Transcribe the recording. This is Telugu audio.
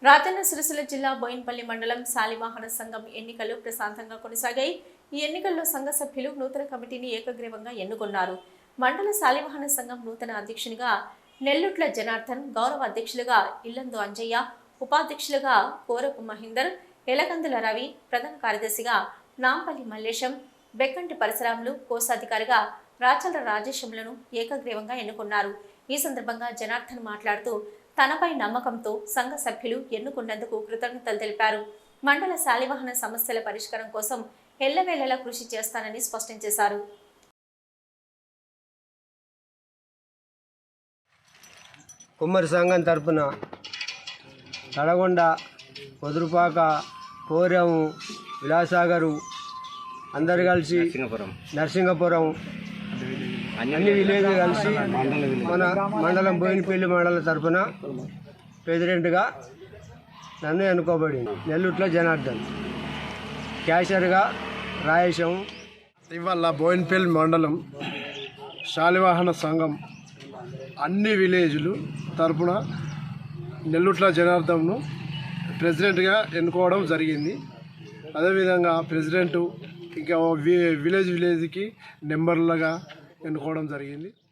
రాజన్న సిరిసిల్ల జిల్లా బోయిన్పల్లి మండలం శాలివాహన సంఘం ఎన్నికలు ప్రశాంతంగా కొనసాగాయి. ఈ ఎన్నికల్లో సంఘ సభ్యులు నూతన కమిటీని ఏకగ్రీవంగా ఎన్నుకున్నారు. మండల శాలివాహన సంఘం నూతన అధ్యక్షునిగా నెల్లుట్ల జనార్దన్, గౌరవ అధ్యక్షులుగా ఇల్లందు అంజయ్య, ఉపాధ్యక్షులుగా కోరపు మహేందర్, ఎలగందుల రవి, ప్రధాన కార్యదర్శిగా నాంపల్లి మల్లేశం, బెక్కంటి పరశురాములు, కోశాధికారిగా రాచల రాజేశంలను ఏకగ్రీవంగా ఎన్నుకున్నారు. ఈ సందర్భంగా జనార్దన్ మాట్లాడుతూ తనపై నమ్మకంతో సంఘ సభ్యులు ఎన్నుకున్నందుకు కృతజ్ఞతలు తెలిపారు. మండల శాలివాహన సమస్యల పరిష్కారం కోసం ఎల్లవేళలా కృషి చేస్తానని స్పష్టం చేశారు. కుమ్మరి సంఘం తరపున తడగొండ, పొదురుపాక, కోరెం, విలాసాగరు అందరు కలిసి నరసింగపురం అన్ని విలేజ్లు కలిసి మన మండలం బోయినపల్లి మండలం తరఫున ప్రెసిడెంట్గా నన్ను ఎన్నుకోబడింది. నెల్లుట్ల జనార్దన్, క్యాషియర్గా రాయేశం. ఇవాళ బోయినపల్లి మండలం శాలివాహన సంఘం అన్ని విలేజ్లు తరఫున నెల్లుట్ల జనార్దన్ను ప్రెసిడెంట్గా ఎన్నుకోవడం జరిగింది. అదేవిధంగా ప్రెసిడెంటు ఇంకా విలేజ్కి నెంబర్లుగా ఎన్నుకోవడం జరిగింది.